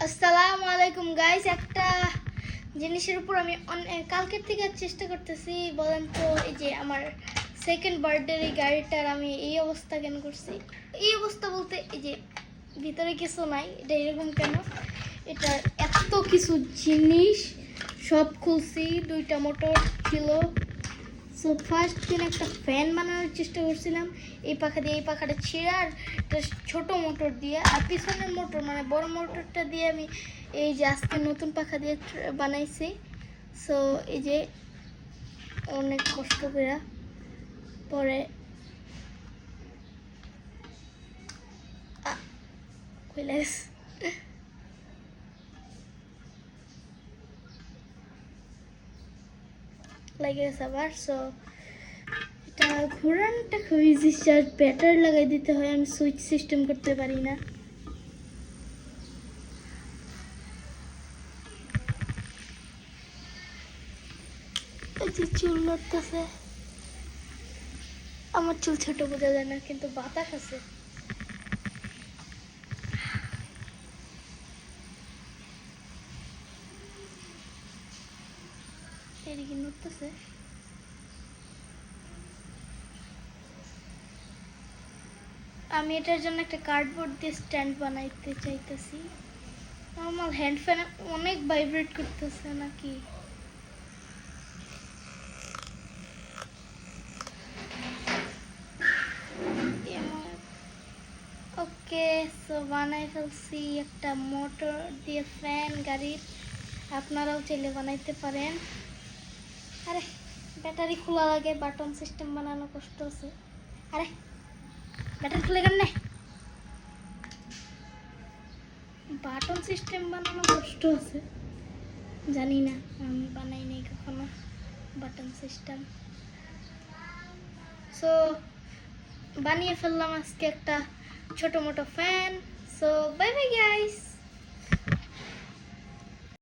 আসসালামু আলাইকুম গাইস। একটা জিনিসের উপর আমি কালকের থেকে চেষ্টা করতেছি। বলেন তো, এই যে আমার সেকেন্ড বার্থডের এই গাড়িটার আমি এই অবস্থা কেন করছি? এই অবস্থা বলতে এই যে ভিতরে কিছু নাই, এটা এরকম কেন? এটার এত কিছু জিনিস সব খুলছি, দুইটা মোটর ছিল। সো ফার্স্ট দিন একটা ফ্যান বানানোর চেষ্টা করছিলাম এই পাখা দিয়ে, এই পাখাটা ছিঁড়ে আর একটা ছোটো মোটর দিয়ে, আর পিছনের মোটর মানে বড় মোটরটা দিয়ে আমি এই যে আজকে নতুন পাখা দিয়ে বানাইছি। সো এই যে অনেক কষ্ট করে পরে লাগে গেছে আবার। সো এটা ঘোরানোটা খুব ইজি, জাস্ট ব্যাটার লাগাই দিতে হয়, আমি সুইচ সিস্টেম করতে পারি না। যে চুল লড়তেছে, আমার চুল ছোট বোঝা যায় না, কিন্তু বাতাস আছে। এদিকে নড়তেছে। আমি এটার জন্য একটা কার্ডবোর্ড দিয়ে স্ট্যান্ড বানাইতে চাইতেছি। আমার হ্যান্ড ফ্যান অনেক ভাইব্রেট করতেছে নাকি? ওকে, সো বানাই ফেলছি একটা মোটর দিয়ে ফ্যান গাড়ির। আপনারাও চাইলে বানাইতে পারেন। আরে ব্যাটারি খোলা লাগে, বাটন সিস্টেম বানানো কষ্ট আছে। আরে ব্যাটারি খুলে কেমনে? বাটন সিস্টেম বানানো কষ্ট আছে, জানি না, আমি বানাই নাই কখনো বাটন সিস্টেম। সো বানিয়ে ফেললাম আজকে একটা ছোট মোটো fan. So bye bye guys.